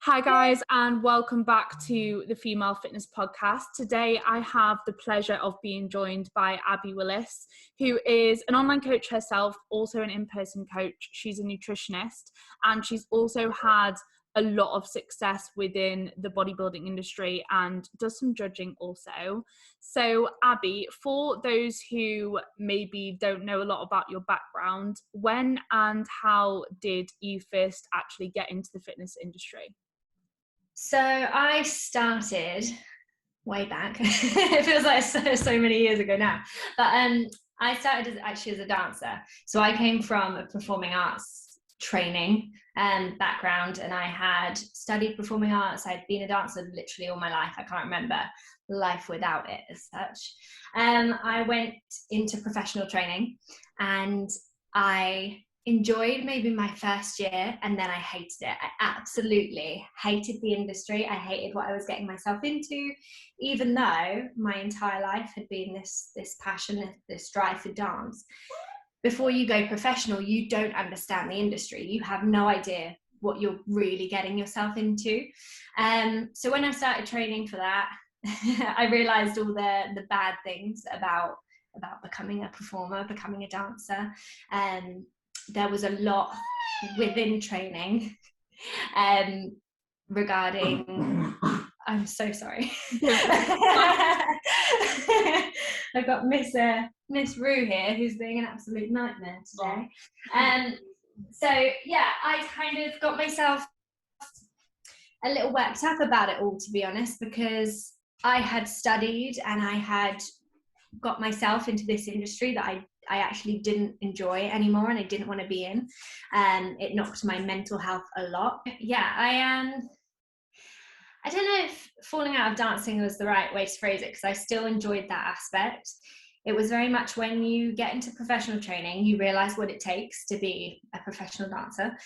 Hi guys, and welcome back to the Female Fitness Podcast. Today I have the pleasure of being joined by Abbey Willis, who is an online coach herself, also an in-person coach. She's a nutritionist, and she's also had a lot of success within the bodybuilding industry and does some judging also. So Abbey, for those who maybe don't know a lot about your background, when and how did you first actually get into the fitness industry? So I started way back. It feels like so many years ago now. But I started as a dancer. So I came from a performing arts training background, and I had studied performing arts. I'd been a dancer literally all my life. I can't remember life without it as such. I went into professional training, and I enjoyed maybe my first year, and then I hated it. I absolutely hated the industry. I hated what I was getting myself into, even though my entire life had been this passion, this drive for dance. Before you go professional, you don't understand the industry. You have no idea what you're really getting yourself into. So when I started training for that, I realized all the bad things about becoming a performer, becoming a dancer. There was a lot within training regarding, I'm so sorry. I've got Miss Rue here, who's being an absolute nightmare today. So yeah, I kind of got myself a little worked up about it all, to be honest, because I had studied and I had got myself into this industry that I actually didn't enjoy anymore, and I didn't want to be in. It knocked my mental health a lot. Yeah, I don't know if falling out of dancing was the right way to phrase it, because I still enjoyed that aspect. It was very much when you get into professional training, you realize what it takes to be a professional dancer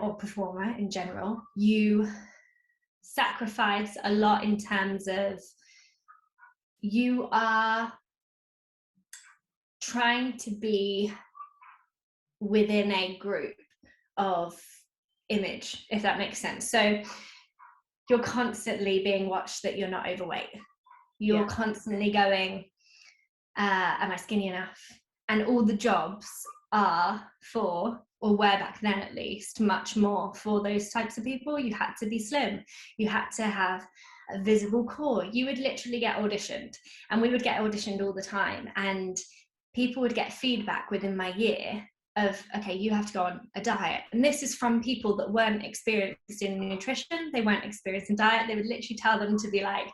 or performer in general. You sacrifice a lot in terms of you are trying to be within a group of image, if that makes sense. So you're constantly being watched that you're not overweight. You're constantly going, am I skinny enough? And all the jobs are for, or were back then at least, much more for those types of people. You had to be slim. You had to have a visible core. You would literally get auditioned, and we would get auditioned all the time. And people would get feedback within my year of, okay, you have to go on a diet. And this is from people that weren't experienced in nutrition. They weren't experienced in diet. They would literally tell them to be like,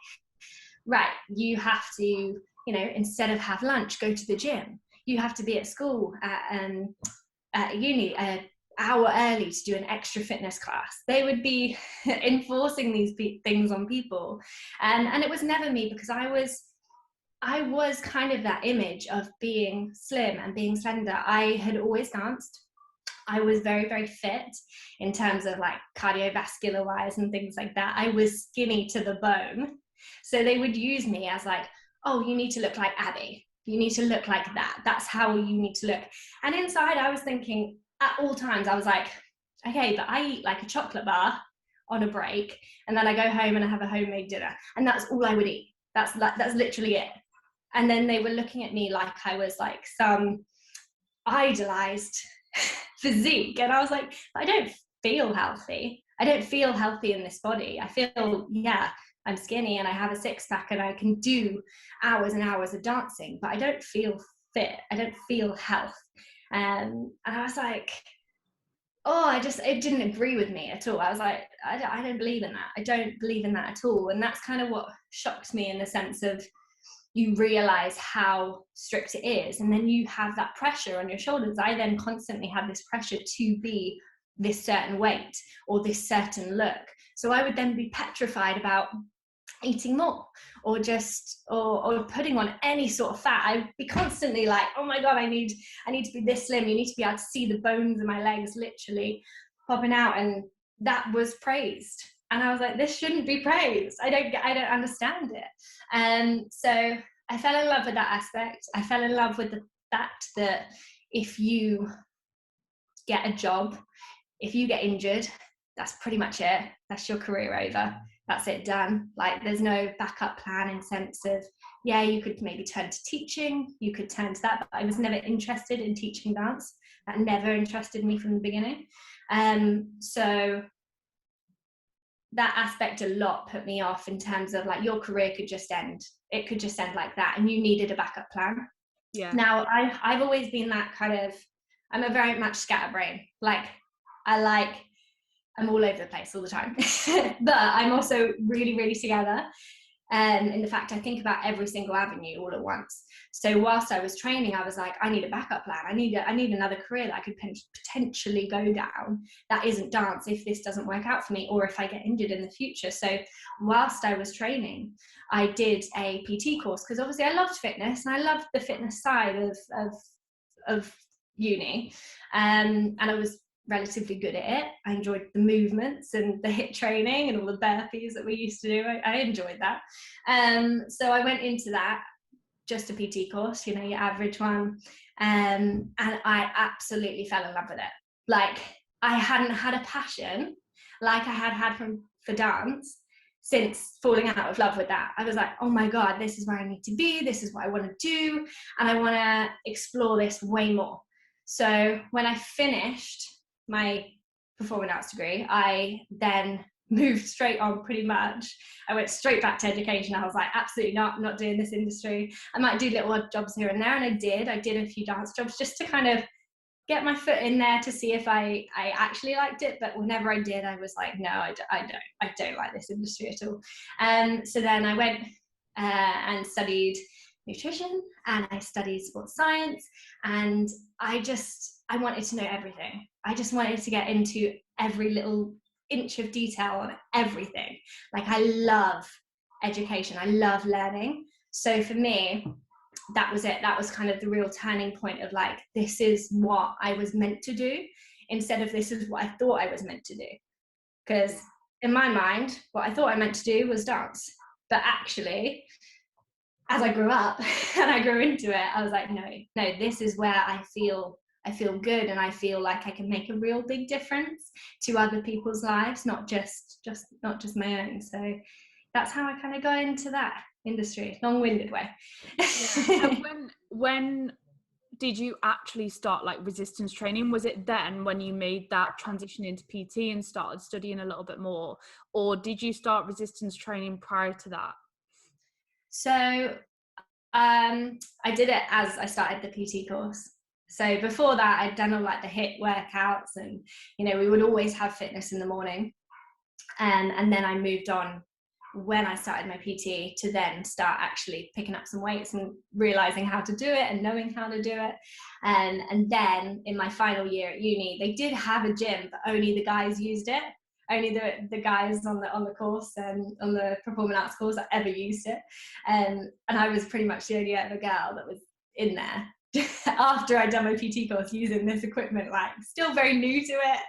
right, you have to, instead of have lunch, go to the gym. You have to be at school at uni an hour early to do an extra fitness class. They would be enforcing these things on people. And it was never me, because I was kind of that image of being slim and being slender. I had always danced. I was very, very fit in terms of like cardiovascular wise and things like that. I was skinny to the bone. So they would use me as like, oh, you need to look like Abbey. You need to look like that. That's how you need to look. And inside I was thinking at all times, I was like, okay, but I eat like a chocolate bar on a break, and then I go home and I have a homemade dinner, and that's all I would eat. That's literally it. And then they were looking at me like I was like some idolized physique. And I was like, I don't feel healthy. I don't feel healthy in this body. I feel, yeah, I'm skinny and I have a six pack and I can do hours and hours of dancing, but I don't feel fit. I don't feel health. And I was like, it didn't agree with me at all. I was like, I don't believe in that. I don't believe in that at all. And that's kind of what shocked me, in the sense of, you realize how strict it is, and then you have that pressure on your shoulders. I then constantly had this pressure to be this certain weight or this certain look. So I would then be petrified about eating more, or just or putting on any sort of fat. I'd be constantly like, oh my god, I need to be this slim. You need to be able to see the bones in my legs literally popping out. And that was praised, and I was like, this shouldn't be praised. I don't understand it. And so I fell in love with that aspect. I fell in love with the fact that if you get a job, if you get injured, that's pretty much it. That's your career over. That's it, done. Like, there's no backup plan in sense of, yeah, you could maybe turn to teaching, you could turn to that, but I was never interested in teaching dance. That never interested me from the beginning. So that aspect a lot put me off, in terms of like, your career could just end. It could just end like that, and you needed a backup plan. Yeah. Now, I've always been that kind of, I'm a very much scatterbrain. Like, I'm all over the place all the time. But I'm also really, really together. In the fact, I think about every single avenue all at once. So whilst I was training, I was like, I need a backup plan. I need another career that I could potentially go down that isn't dance, if this doesn't work out for me, or if I get injured in the future. So whilst I was training, I did a PT course, because obviously I loved fitness, and I loved the fitness side of uni. And I was relatively good at it. I enjoyed the movements and the HIIT training and all the burpees that we used to do. I enjoyed that. So I went into that, just a PT course, you know, your average one. And I absolutely fell in love with it. Like, I hadn't had a passion like I had for dance since falling out of love with that. I was like, oh my God, this is where I need to be. This is what I want to do. And I want to explore this way more. So when I finished my performing arts degree, I then moved straight on, pretty much. I went straight back to education. I was like, absolutely not, I'm not doing this industry. I might do little odd jobs here and there, and I did a few dance jobs just to kind of get my foot in there to see if I actually liked it. But whenever I did, I was like, no, I don't like this industry at all. So then I went and studied nutrition, and I studied sports science, and I wanted to know everything. I just wanted to get into every little inch of detail on everything. Like, I love education, I love learning. So for me, that was it. That was kind of the real turning point of like, this is what I was meant to do, instead of this is what I thought I was meant to do. Because in my mind, what I thought I meant to do was dance. But actually, as I grew up and I grew into it, I was like, no, this is where I feel good, and I feel like I can make a real big difference to other people's lives, not just my own. So that's how I kind of got into that industry, long-winded way. Yeah. when did you actually start like resistance training? Was it then when you made that transition into PT and started studying a little bit more, or did you start resistance training prior to that? So I did it as I started the PT course. So before that, I'd done all like the HIIT workouts, and you know, we would always have fitness in the morning. And then I moved on, when I started my PT, to then start actually picking up some weights and realizing how to do it and knowing how to do it. And then in my final year at uni, they did have a gym, but only the guys used it. Only the guys on the course and on the performing arts course that ever used it. And I was pretty much the only other girl that was in there after I'd done my PT course, using this equipment, like still very new to it,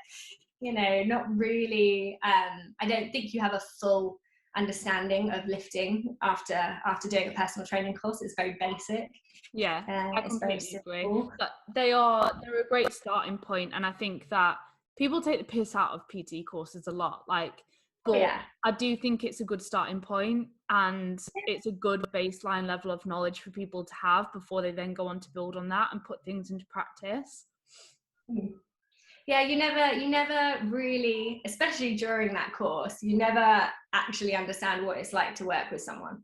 you know, not really. I don't think you have a full understanding of lifting after doing a personal training course. It's very basic. Yeah, I completely agree. But they're a great starting point, and I think that people take the piss out of PT courses a lot, like, but yeah, I do think it's a good starting point, and it's a good baseline level of knowledge for people to have before they then go on to build on that and put things into practice. Yeah, you never really, especially during that course, you never actually understand what it's like to work with someone,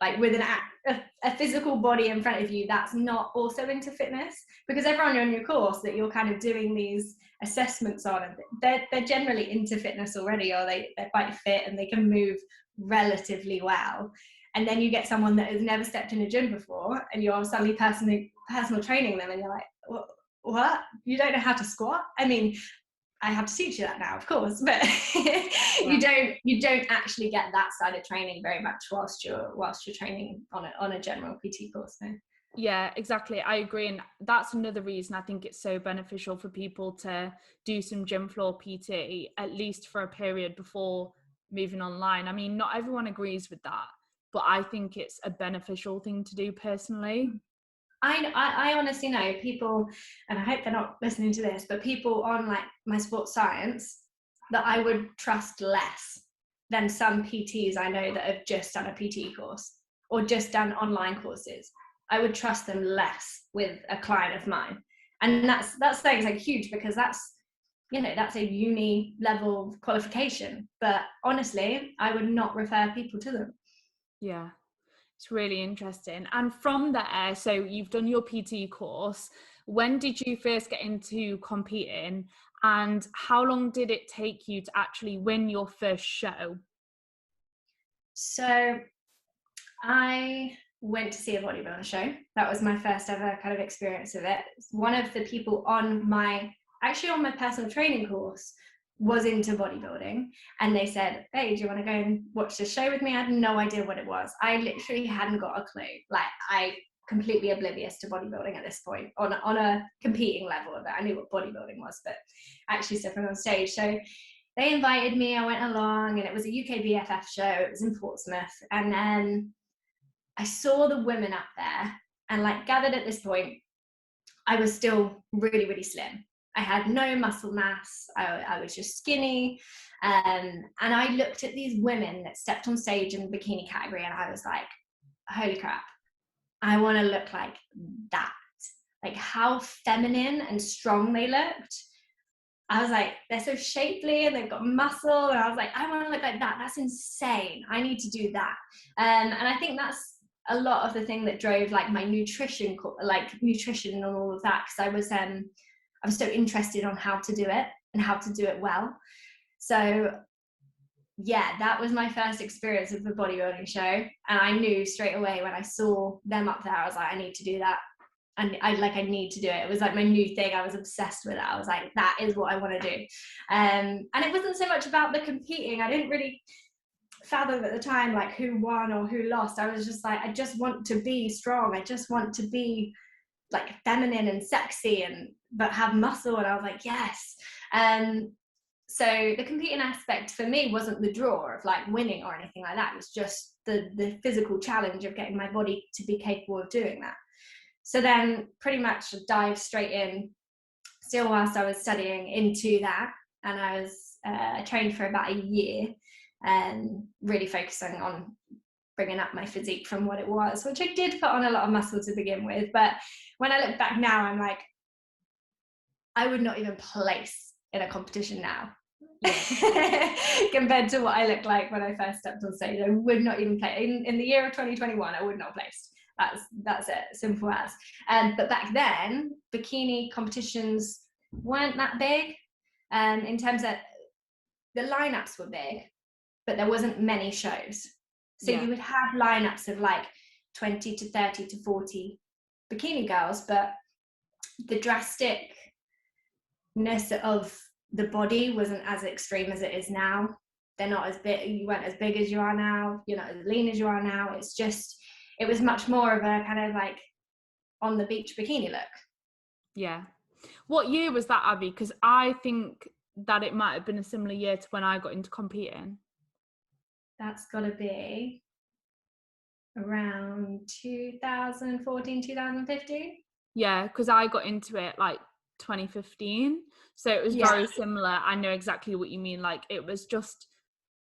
like with a physical body in front of you that's not also into fitness, because everyone on your course that you're kind of doing these assessments on, they're generally into fitness already, or they're quite fit and they can move relatively well. And then you get someone that has never stepped in a gym before, and you're suddenly personal training them, and you're like, what? You don't know how to squat? I mean, I have to teach you that now, of course, but you don't actually get that side of training very much whilst you're training on a general PT course. No? Yeah, exactly. I agree. And that's another reason I think it's so beneficial for people to do some gym floor PT, at least for a period before moving online. I mean, not everyone agrees with that, but I think it's a beneficial thing to do personally. I honestly know people, and I hope they're not listening to this, but people on like my sports science, that I would trust less than some PTs I know that have just done a PT course or just done online courses. I would trust them less with a client of mine. And that's things like huge, because that's, you know, that's a uni level qualification. But honestly, I would not refer people to them. Yeah, it's really interesting. And from there, so you've done your PT course. When did you first get into competing, and how long did it take you to actually win your first show? So I went to see a bodybuilder show. That was my first ever kind of experience of it. One of the people on my personal training course was into bodybuilding, and they said, hey, do you want to go and watch the show with me? I had no idea what it was. I literally hadn't got a clue. Like, I completely oblivious to bodybuilding at this point on a competing level of it. I knew what bodybuilding was, but actually stepping on stage. So they invited me, I went along, and it was a UK BFF show. It was in Portsmouth. And then I saw the women up there, and like gathered at this point, I was still really, really slim. I had no muscle mass. I was just skinny. And I looked at these women that stepped on stage in the bikini category, and I was like, holy crap, I want to look like that. Like, how feminine and strong they looked. I was like, they're so shapely and they've got muscle. And I was like, I want to look like that. That's insane. I need to do that. And I think that's a lot of the thing that drove like my nutrition and all of that. Because I was so interested on how to do it and how to do it well. So yeah, that was my first experience of the bodybuilding show. And I knew straight away when I saw them up there, I was like, I need to do that. And I need to do it. It was like my new thing. I was obsessed with it. I was like, that is what I want to do. And it wasn't so much about the competing. I didn't really fathom at the time like who won or who lost. I was just like, I just want to be strong. I just want to be like feminine and sexy but have muscle. And I was like, yes. So the competing aspect for me wasn't the draw of like winning or anything like that. It was just the physical challenge of getting my body to be capable of doing that. So then pretty much dived straight in, still whilst I was studying, into that. And I was trained for about a year and really focusing on bringing up my physique from what it was, which I did put on a lot of muscle to begin with. But when I look back now, I'm like, I would not even place in a competition now. Compared to what I looked like when I first stepped on stage. I would not even play. In the year of 2021, I would not have placed. That's it, simple as. But back then, bikini competitions weren't that big. In terms of the lineups were big, but there wasn't many shows. So you would have lineups of like 20 to 30 to 40 bikini girls, but the drasticness of the body wasn't as extreme as it is now. They're not as big. You weren't as big as you are now. You're not as lean as you are now. It's just, it was much more of a kind of like on the beach bikini look. Yeah. What year was that, Abby? Because I think that it might have been a similar year to when I got into competing. That's got to be around 2014, 2015. Yeah, because I got into it like 2015. So it was very similar. I know exactly what you mean. Like, it was just,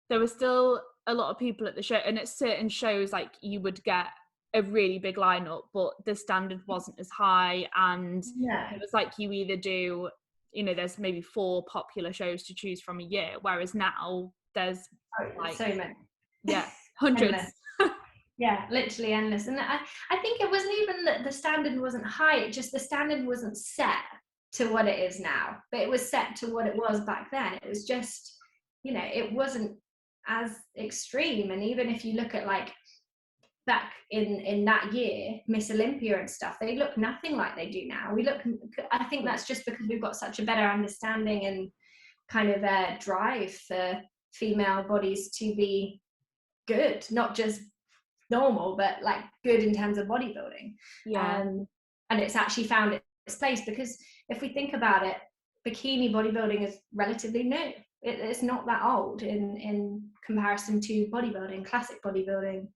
there was still a lot of people at the show, and at certain shows, like, you would get a really big lineup, but the standard wasn't as high. And it was like, you either do, you know, there's maybe 4 popular shows to choose from a year, whereas now there's like so many. Yeah, hundreds. Yeah, literally endless. And I think it wasn't even that the standard wasn't high, it just the standard wasn't set to what it is now, but it was set to what it was back then. It was just, you know, it wasn't as extreme. And even if you look at like back in that year, Miss Olympia and stuff, they look nothing like they do now. I think that's just because we've got such a better understanding and kind of a drive for female bodies to be good, not just normal, but like good in terms of bodybuilding. And it's actually found its place, because if we think about it, bikini bodybuilding is relatively new. It's not that old in comparison to bodybuilding, classic bodybuilding,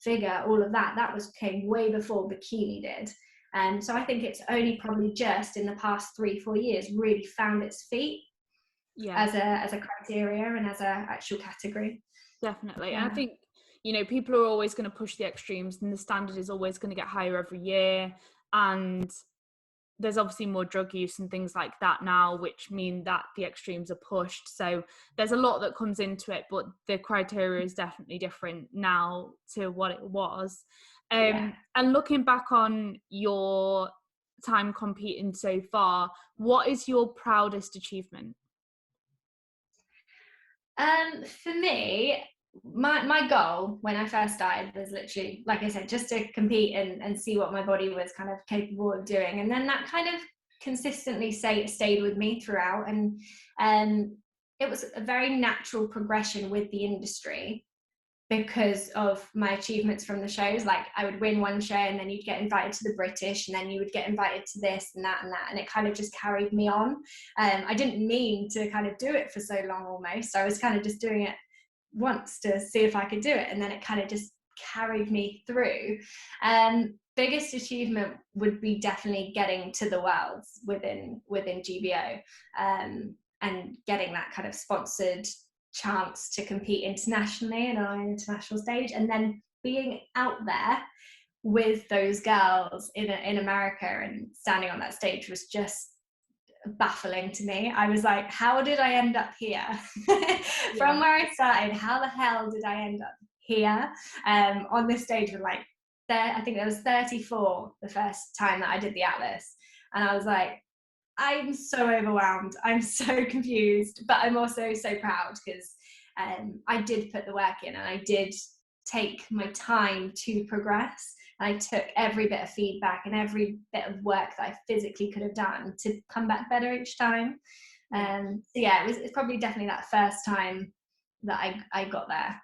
figure, all of that came way before bikini did. And so I think it's only probably just in the past 3-4 years really found its feet. Yeah, as a criteria and as a actual category. definitely. Yeah. And I think, people are always going to push the extremes, and the standard is always going to get higher every year. And there's obviously more drug use and things like that now, which mean that the extremes are pushed. So there's a lot that comes into it, but the criteria is definitely different now to what it was. And looking back on your time competing so far, what is your proudest achievement? For me, my goal when I first started was literally, like I said, just to compete and see what my body was kind of capable of doing. And then that kind of consistently stayed with me throughout. And it was a very natural progression with the industry because of my achievements from the shows. Like I would win one show and then you'd get invited to the British and then you would get invited to this and that, and it kind of just carried me on. I didn't mean to kind of do it for so long almost. I was kind of just doing it once to see if I could do it, and then it kind of just carried me through. Biggest achievement would be definitely getting to the Worlds within GBO, and getting that kind of sponsored chance to compete internationally and on an international stage, and then being out there with those girls in America and standing on that stage was just baffling to me. I was like, how did I end up here? From where I started, how the hell did I end up here on this stage with like I think there was 34 the first time that I did the Atlas, and I was like, I'm so overwhelmed, I'm so confused, but I'm also so proud because I did put the work in and I did take my time to progress. I took every bit of feedback and every bit of work that I physically could have done to come back better each time. So yeah, it's probably definitely that first time that I got there.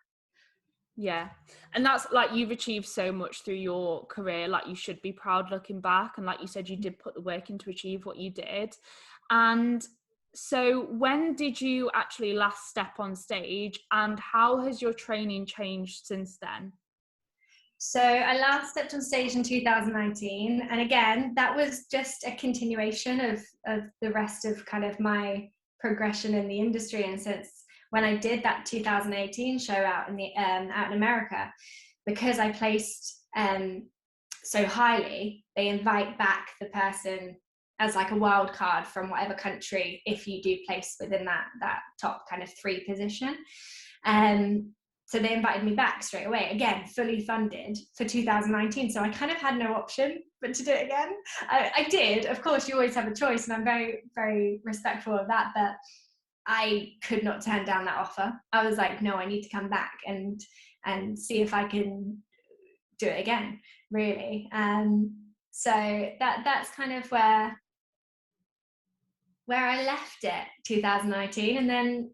Yeah. And that's like, you've achieved so much through your career, like you should be proud looking back. And like you said, you did put the work in to achieve what you did. And so when did you actually last step on stage, and how has your training changed since then? So I last stepped on stage in 2019. And again, that was just a continuation of the rest of kind of my progression in the industry. And since when I did that 2018 show out in America, because I placed so highly, they invite back the person as like a wild card from whatever country if you do place within that top kind of 3 position. So they invited me back straight away, again, fully funded for 2019. So I kind of had no option but to do it again. I did, of course, you always have a choice, and I'm very, very respectful of that, but I could not turn down that offer. I was like, no, I need to come back and see if I can do it again, really. So that's kind of where I left it, 2019, and then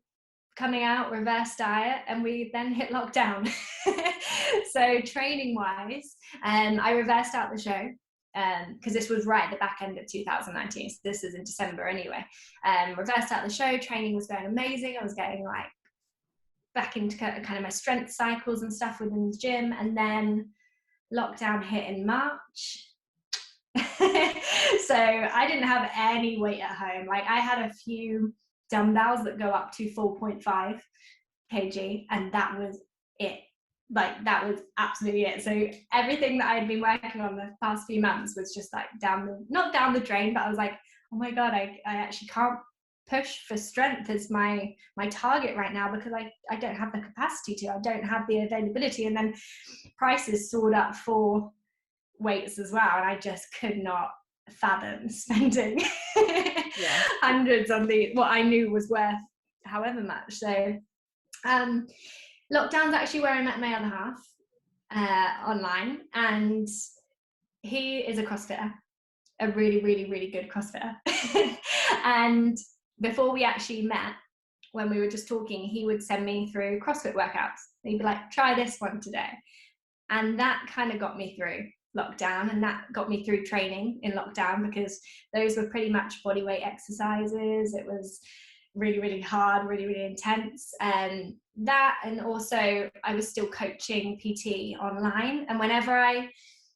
coming out, reverse diet, and we then hit lockdown. So training wise, I reversed out the show because this was right at the back end of 2019. So this is in December anyway. Reversed out the show, training was going amazing. I was getting like back into kind of my strength cycles and stuff within the gym, and then lockdown hit in March. So I didn't have any weight at home. Like I had a few dumbbells that go up to 4.5 kg, and that was it. Like that was absolutely it. So everything that I had been working on the past few months was just like not down the drain, but I was like, oh my god, I actually can't push for strength as my target right now because I don't have the capacity to. I don't have the availability, and then prices soared up for weights as well, and I just could not fathom spending hundreds on what I knew was worth however much. So lockdown's actually where I met my other half online, and he is a CrossFitter, a really, really, really good CrossFitter. And before we actually met, when we were just talking, he would send me through CrossFit workouts. He'd be like, try this one today. And that kind of got me through lockdown, and that got me through training in lockdown because those were pretty much bodyweight exercises. It was really, really hard, really, really intense. And also I was still coaching PT online, and whenever I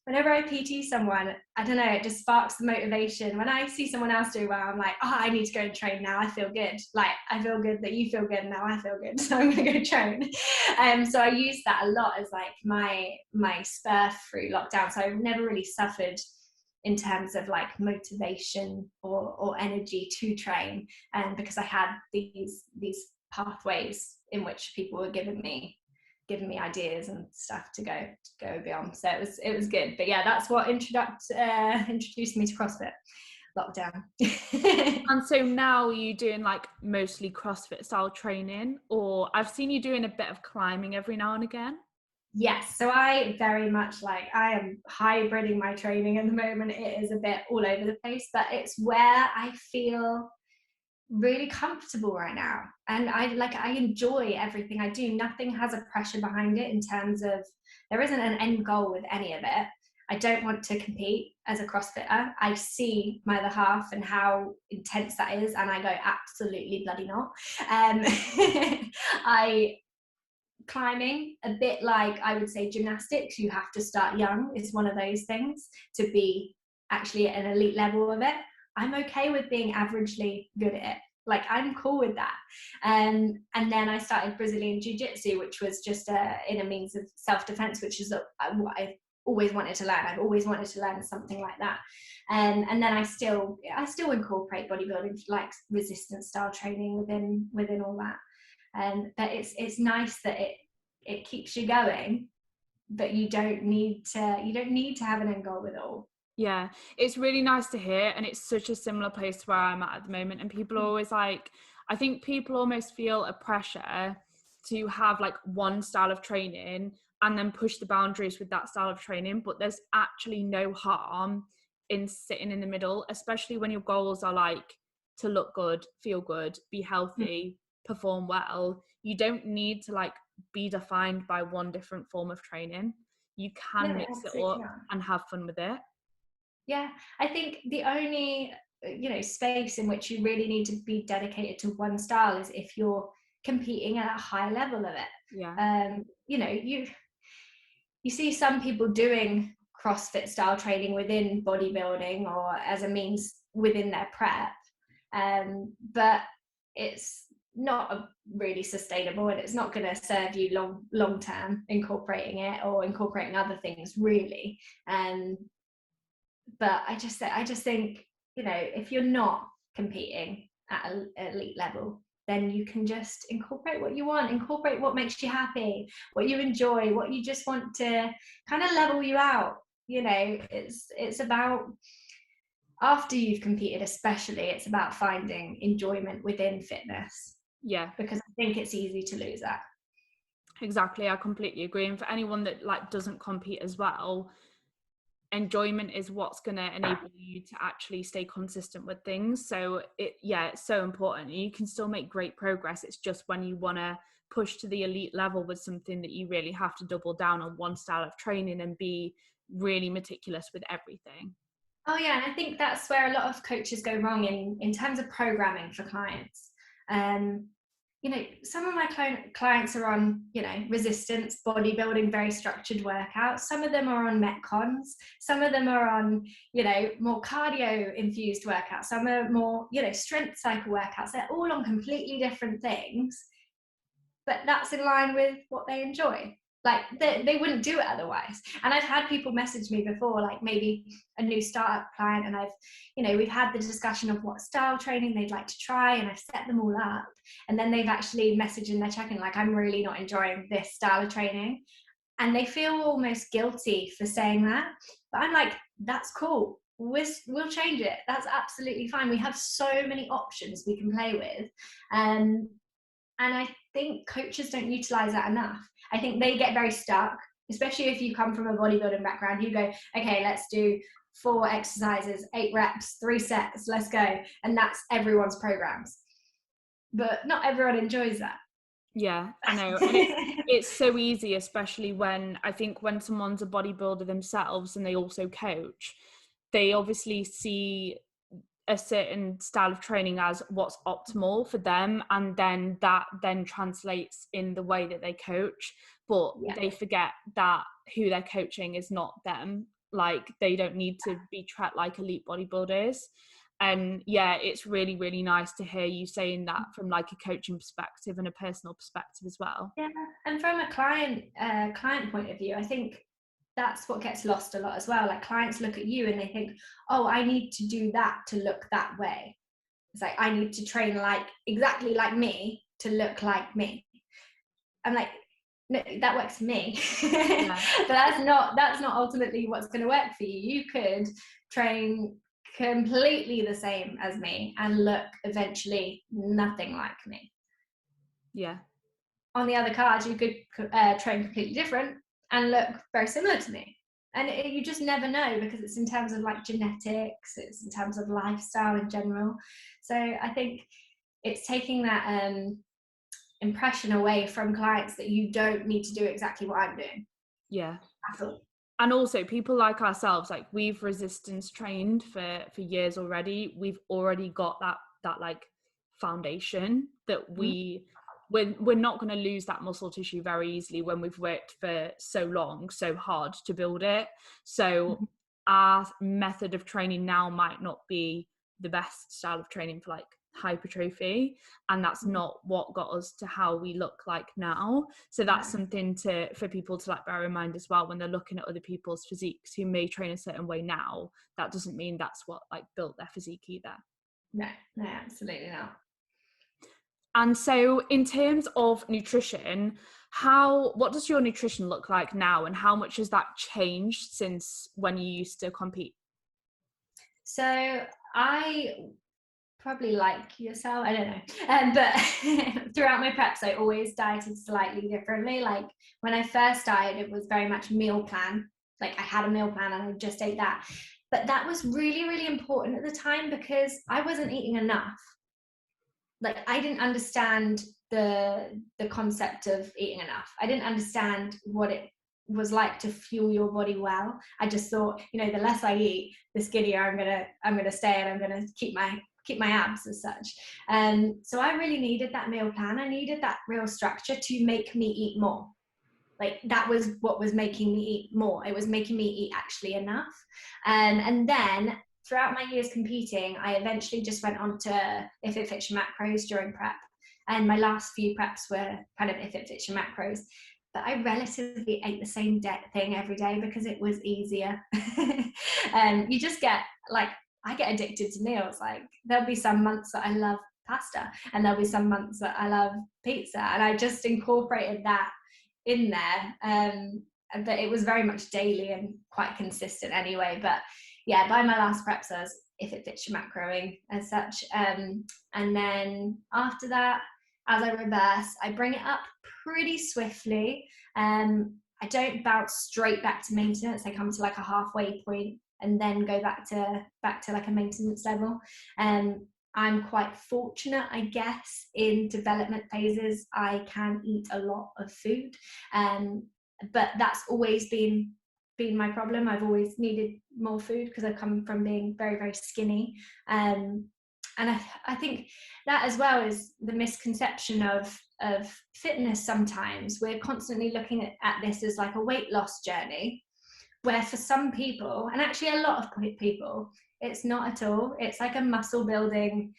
whenever I PT someone, I don't know, it just sparks the motivation. When I see someone else do well, I'm like, oh, I need to go and train now. I feel good. Like, I feel good that you feel good. Now I feel good. So I'm going to go train. So I use that a lot as like my spur through lockdown. So I've never really suffered in terms of like motivation or energy to train, because I had these pathways in which people were giving me ideas and stuff to go beyond. So it was good. But yeah, that's what introduced me to CrossFit, lockdown. And so now you're doing like mostly CrossFit style training, or I've seen you doing a bit of climbing every now and again? Yes, so I very much I am hybriding my training at the moment. It is a bit all over the place, but it's where I feel really comfortable right now, and I enjoy everything I do. Nothing has a pressure behind it in terms of, there isn't an end goal with any of it. I don't want to compete as a CrossFitter. I see my other half and how intense that is, and I go, absolutely bloody not. Climbing, a bit like I would say gymnastics, you have to start young. It's one of those things to be actually at an elite level of it. I'm okay with being averagely good at it. Like, I'm cool with that. And then I started Brazilian Jiu-Jitsu, which was just in a means of self-defense, which is what I've always wanted to learn. I've always wanted to learn something like that. And then I still incorporate bodybuilding, like resistance style training within all that. But it's nice that it keeps you going, but you don't need to have an end goal with it all. Yeah, it's really nice to hear, and it's such a similar place to where I'm at the moment. And people are always like, I think people almost feel a pressure to have like one style of training and then push the boundaries with that style of training, but there's actually no harm in sitting in the middle, especially when your goals are like to look good, feel good, be healthy, perform well. You don't need to like be defined by one different form of training. You can mix it up and have fun with it. Yeah, I think the only space in which you really need to be dedicated to one style is if you're competing at a high level of it. Yeah. You see some people doing CrossFit style training within bodybuilding or as a means within their prep, but it's not really sustainable, and it's not going to serve you long term incorporating it or incorporating other things really. But I just think, if you're not competing at an elite level, then you can just incorporate what you want, incorporate what makes you happy, what you enjoy, what you just want to kind of level you out. It's about, after you've competed especially, it's about finding enjoyment within fitness. Yeah. Because I think it's easy to lose that. Exactly, I completely agree. And for anyone that like doesn't compete as well, enjoyment is what's going to enable you to actually stay consistent with things. So it's so important. You can still make great progress. It's just when you want to push to the elite level with something that you really have to double down on one style of training and be really meticulous with everything. Oh yeah, and I think that's where a lot of coaches go wrong in terms of programming for clients. Some of my clients are on, resistance, bodybuilding, very structured workouts. Some of them are on metcons. Some of them are on, more cardio infused workouts. Some are more, strength cycle workouts. They're all on completely different things, but that's in line with what they enjoy. Like they wouldn't do it otherwise. And I've had people message me before, like maybe a new startup client, and we've had the discussion of what style training they'd like to try, and I've set them all up. And then they've actually messaged in their check-in, like, I'm really not enjoying this style of training. And they feel almost guilty for saying that. But I'm like, that's cool. We'll change it. That's absolutely fine. We have so many options we can play with. And I think coaches don't utilize that enough. I think they get very stuck, especially if you come from a bodybuilding background. You go, okay, let's do 4 exercises, 8 reps, 3 sets, let's go. And that's everyone's programs. But not everyone enjoys that. Yeah, I know. And it's so easy, especially when someone's a bodybuilder themselves and they also coach, they obviously see a certain style of training as what's optimal for them, and then that then translates in the way that they coach, but they forget that who they're coaching is not them. like they don't need to be treated like elite bodybuilders. And yeah, it's really, really nice to hear you saying that from like a coaching perspective and a personal perspective as well. Yeah, and from a client point of view, I think that's what gets lost a lot as well. Like clients look at you and they think, oh, I need to do that to look that way. It's like, I need to train like exactly like me to look like me. I'm like, no, that works for me. Yeah. But that's not ultimately what's going to work for you. You could train completely the same as me and look eventually nothing like me. Yeah. On the other card, you could train completely different and look very similar to me. And you just never know, because it's in terms of like genetics, it's in terms of lifestyle in general. So I think it's taking that impression away from clients that you don't need to do exactly what I'm doing. Yeah. At all. And also people like ourselves, like we've resistance trained for years already. We've already got that like foundation that we're not going to lose that muscle tissue very easily when we've worked for so long, so hard to build it. So our method of training now might not be the best style of training for like hypertrophy, and that's not what got us to how we look like now. So that's something for people to like bear in mind as well when they're looking at other people's physiques who may train a certain way now. That doesn't mean that's what like built their physique either. No, absolutely not. And so in terms of nutrition, what does your nutrition look like now, and how much has that changed since when you used to compete? So I probably like yourself, I don't know, but throughout my preps I always dieted slightly differently. Like when I first dieted, it was very much meal plan. Like I had a meal plan and I just ate that, but that was really, really important at the time because I wasn't eating enough. Like I didn't understand the concept of eating enough. I didn't understand what it was like to fuel your body well. I just thought, you know, the less I eat, the skinnier I'm gonna stay, and I'm gonna keep my abs as such. So I really needed that meal plan. I needed that real structure to make me eat more. Like that was what was making me eat more. It was making me eat actually enough. And then throughout my years competing, I eventually just went on to If It Fits Your Macros during prep. And my last few preps were kind of If It Fits Your Macros. But I relatively ate the same thing every day because it was easier. You just get like, I get addicted to meals. Like there'll be some months that I love pasta and there'll be some months that I love pizza. And I just incorporated that in there. But it was very much daily and quite consistent anyway. But yeah, by my last preps, I was If It Fits Your Macroing as such. And then after that, as I reverse, I bring it up pretty swiftly. I don't bounce straight back to maintenance. I come to like a halfway point and then go back to like a maintenance level. I'm quite fortunate, I guess, in development phases. I can eat a lot of food, but that's always been my problem. I've always needed more food because I come from being very, very skinny. And I think that as well is the misconception of fitness. Sometimes we're constantly looking at this as like a weight loss journey, where for some people, and actually a lot of people, it's not at all. It's like a muscle building,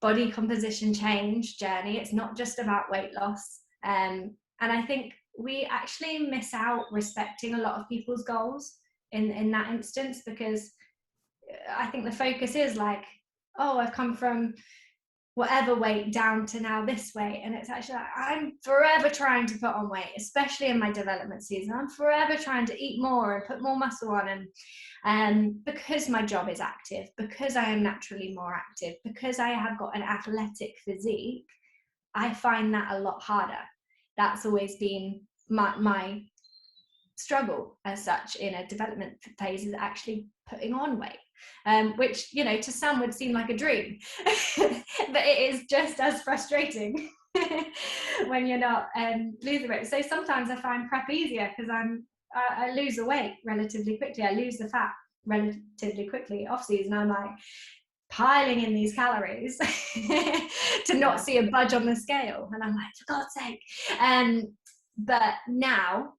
body composition change journey. It's not just about weight loss. And I think we actually miss out respecting a lot of people's goals in that instance, because I think the focus is like, oh, I've come from whatever weight down to now this weight, and it's actually like, I'm forever trying to put on weight, especially in my development season. I'm forever trying to eat more and put more muscle on, and because my job is active, because I am naturally more active, because I have got an athletic physique, I find that a lot harder. That's always been my struggle as such in a development phase, is actually putting on weight. Which, you know, to some would seem like a dream, but it is just as frustrating when you're not losing weight. So sometimes I find prep easier because I lose the weight relatively quickly. I lose the fat relatively quickly. Off season, I'm like piling in these calories to not see a budge on the scale, and I'm like, for God's sake. But now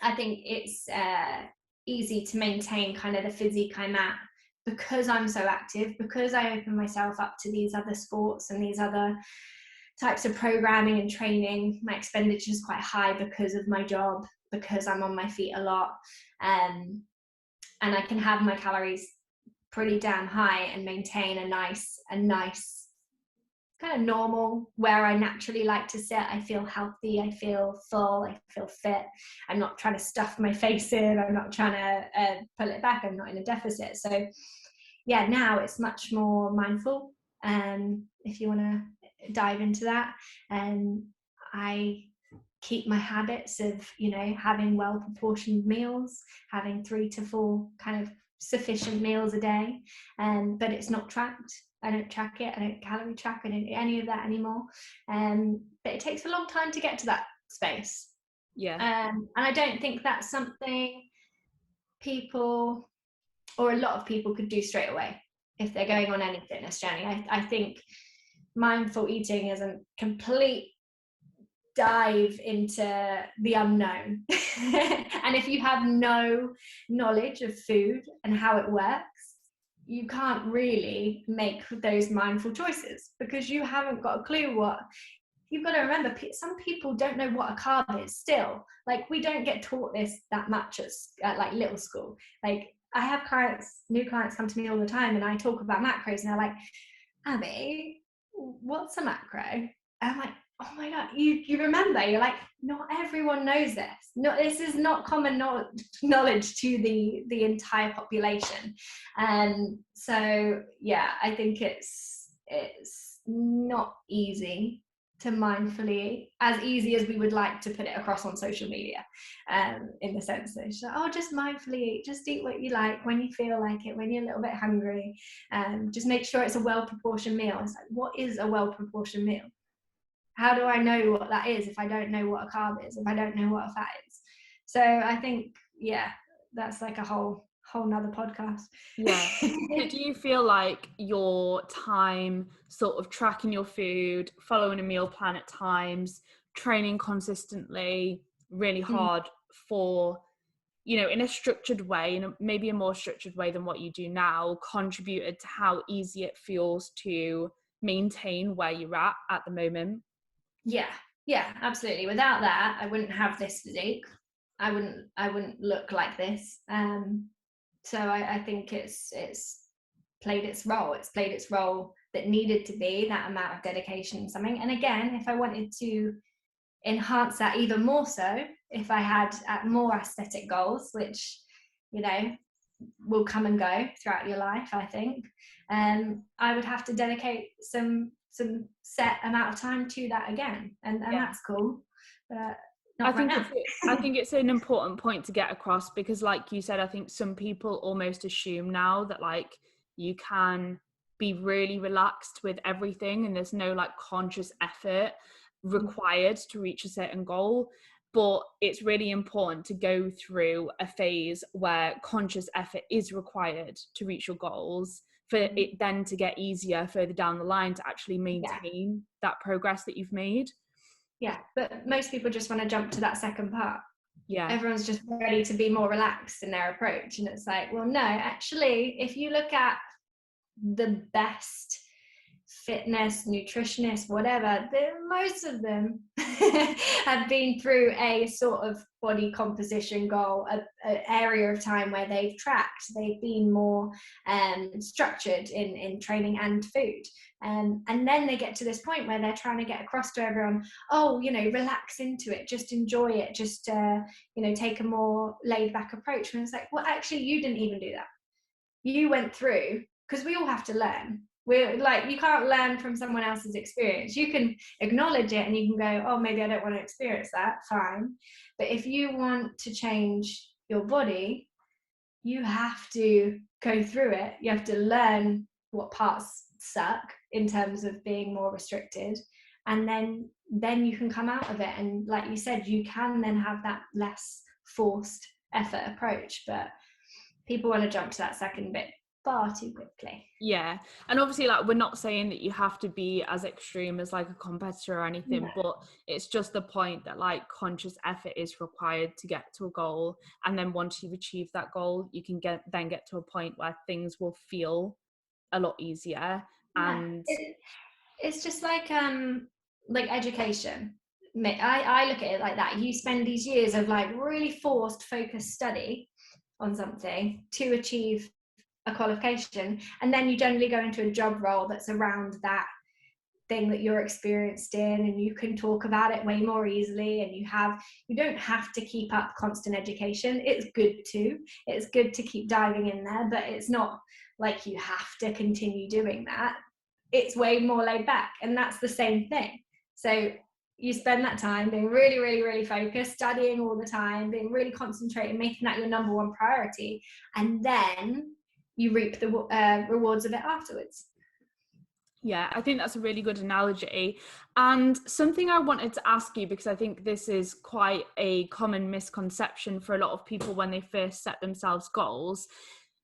I think it's easy to maintain kind of the physique I'm at, because I'm so active, because I open myself up to these other sports and these other types of programming and training. My expenditure is quite high because of my job, because I'm on my feet a lot, and I can have my calories pretty damn high and maintain a nice kind of normal, where I naturally like to sit. I feel healthy, I feel full, I feel fit. I'm not trying to stuff my face in, I'm not trying to pull it back, I'm not in a deficit. So yeah, now it's much more mindful, if you want to dive into that. And I keep my habits of, you know, having well proportioned meals, having 3 to 4 kind of sufficient meals a day, but it's not tracked. I don't track it, I don't calorie track, I don't do any of that anymore. But it takes a long time to get to that space. And I don't think that's something people, or a lot of people, could do straight away if they're going on any fitness journey. I think mindful eating is a complete dive into the unknown. And if you have no knowledge of food and how it works, you can't really make those mindful choices, because you haven't got a clue what. You've got to remember, some people don't know what a carb is still. Like, we don't get taught this that much at like little school. Like, I have new clients come to me all the time, and I talk about macros, and they're like, Abby, what's a macro? And I'm like, oh my God, you remember? You're like, not everyone knows this. No, this is not common knowledge to the entire population. So yeah, I think it's not easy to mindfully eat, as easy as we would like to put it across on social media, in the sense that it's like, oh, just mindfully eat, just eat what you like when you feel like it, when you're a little bit hungry, just make sure it's a well-proportioned meal. It's like, what is a well-proportioned meal? How do I know what that is if I don't know what a carb is, if I don't know what a fat is? So I think, yeah, that's like a whole nother podcast. Yeah. So do you feel like your time sort of tracking your food, following a meal plan at times, training consistently, really hard for, you know, in a structured way, in maybe a more structured way than what you do now, contributed to how easy it feels to maintain where you're at the moment? Yeah, absolutely. Without that, I wouldn't have this physique. I wouldn't look like this. So I think it's played its role. It's played its role that needed to be, that amount of dedication and something. And again, if I wanted to enhance that even more so, if I had more aesthetic goals, which, you know, will come and go throughout your life, I think, I would have to dedicate some set amount of time to that again, and that's cool, but I think it's an important point to get across, because like you said, I think some people almost assume now that like you can be really relaxed with everything and there's no like conscious effort required to reach a certain goal. But it's really important to go through a phase where conscious effort is required to reach your goals, for it then to get easier further down the line to actually maintain that progress that you've made. Yeah, but most people just want to jump to that second part. Yeah. Everyone's just ready to be more relaxed in their approach. And it's like, well, no, actually, if you look at the best fitness, nutritionists, whatever, most of them have been through a sort of body composition goal, an area of time where they've tracked, they've been more structured in training and food. And then they get to this point where they're trying to get across to everyone, oh, you know, relax into it, just enjoy it, just, you know, take a more laid back approach. And it's like, well, actually, you didn't even do that. You went through, because we all have to learn. We're like, you can't learn from someone else's experience. You can acknowledge it and you can go, oh, maybe I don't want to experience that, fine. But if you want to change your body, you have to go through it. You have to learn what parts suck in terms of being more restricted, and then you can come out of it. And like you said, you can then have that less forced effort approach. But people want to jump to that second bit far too quickly. Yeah, and obviously, like, we're not saying that you have to be as extreme as like a competitor or anything, but it's just the point that like conscious effort is required to get to a goal, and then once you've achieved that goal, you can get to a point where things will feel a lot easier. And it's just like education. I look at it like that. You spend these years of like really forced focused study on something to achieve a qualification, and then you generally go into a job role that's around that thing that you're experienced in, and you can talk about it way more easily, and you don't have to keep up constant education. It's good to keep diving in there, but it's not like you have to continue doing that. It's way more laid back, and that's the same thing. So you spend that time being really, really, really focused, studying all the time, being really concentrated, making that your number one priority, and then you reap the rewards of it afterwards. Yeah, I think that's a really good analogy. And something I wanted to ask you, because I think this is quite a common misconception for a lot of people when they first set themselves goals.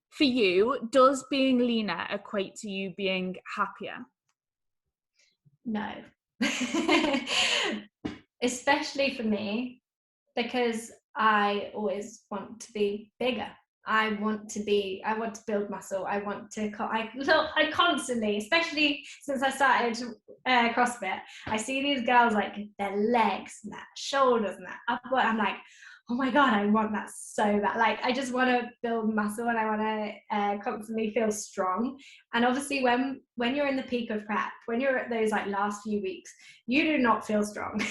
For you, does being leaner equate to you being happier? No. Especially for me, because I always want to be bigger. I want to build muscle. I constantly, especially since I started CrossFit, I see these girls like their legs and their shoulders and their upper. I'm like, oh my God, I want that so bad. Like, I just want to build muscle, and I want to constantly feel strong. And obviously when you're in the peak of prep, when you're at those like last few weeks, you do not feel strong.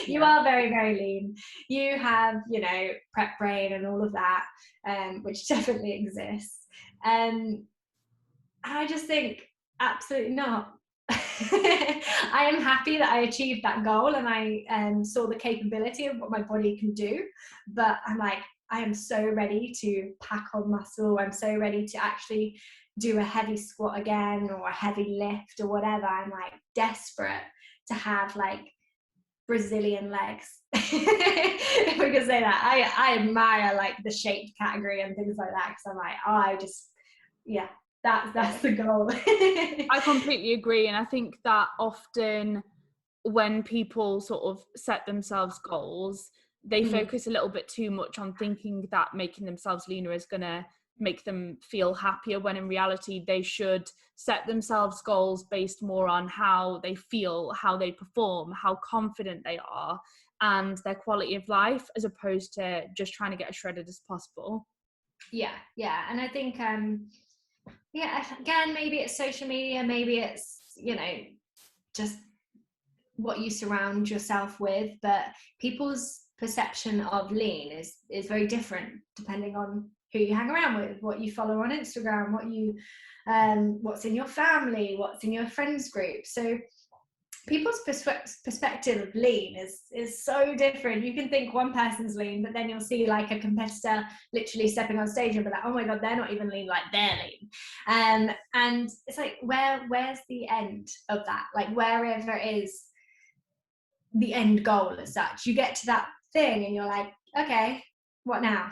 You are very, very lean. You have, prep brain and all of that, which definitely exists. I just think absolutely not. I am happy that I achieved that goal, and I saw the capability of what my body can do, but I'm like, I am so ready to pack on muscle. I'm so ready to actually do a heavy squat again, or a heavy lift or whatever. I'm like desperate to have like Brazilian legs. If we could say that. I admire like the shaped category and things like that, because I'm like, that's the goal. I completely agree. And I think that often when people sort of set themselves goals, they focus a little bit too much on thinking that making themselves leaner is going to make them feel happier, when in reality they should set themselves goals based more on how they feel, how they perform, how confident they are, and their quality of life, as opposed to just trying to get as shredded as possible. Yeah. And I think again, maybe it's social media, maybe it's just what you surround yourself with, but people's perception of lean is very different depending on who you hang around with, what you follow on Instagram, what's in your family, what's in your friends group. So people's perspective of lean is so different. You can think one person's lean, but then you'll see like a competitor literally stepping on stage and be like, oh my God, they're not even lean, like they're lean. And it's like, where's the end of that? Like, wherever is the end goal as such, you get to that thing and you're like, okay, what now?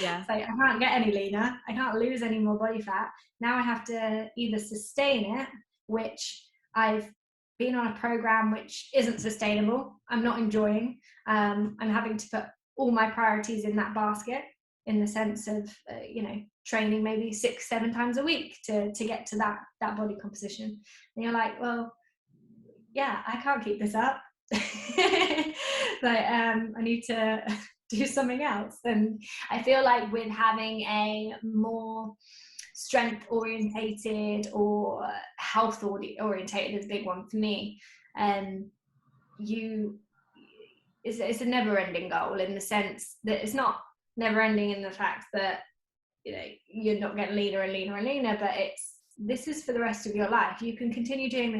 Yeah. It's like, I can't get any leaner, I can't lose any more body fat. Now I have to either sustain it, which I've been on a program which isn't sustainable, I'm not enjoying. I'm having to put all my priorities in that basket, in the sense of training maybe 6-7 times a week to get to that body composition. And you're like, well, yeah, I can't keep this up. I need to do something else. And I feel like with having a more strength orientated or health orientated is a big one for me, it's a never ending goal, in the sense that it's not never ending in the fact that you're not getting leaner and leaner and leaner, but this is for the rest of your life. You can continue doing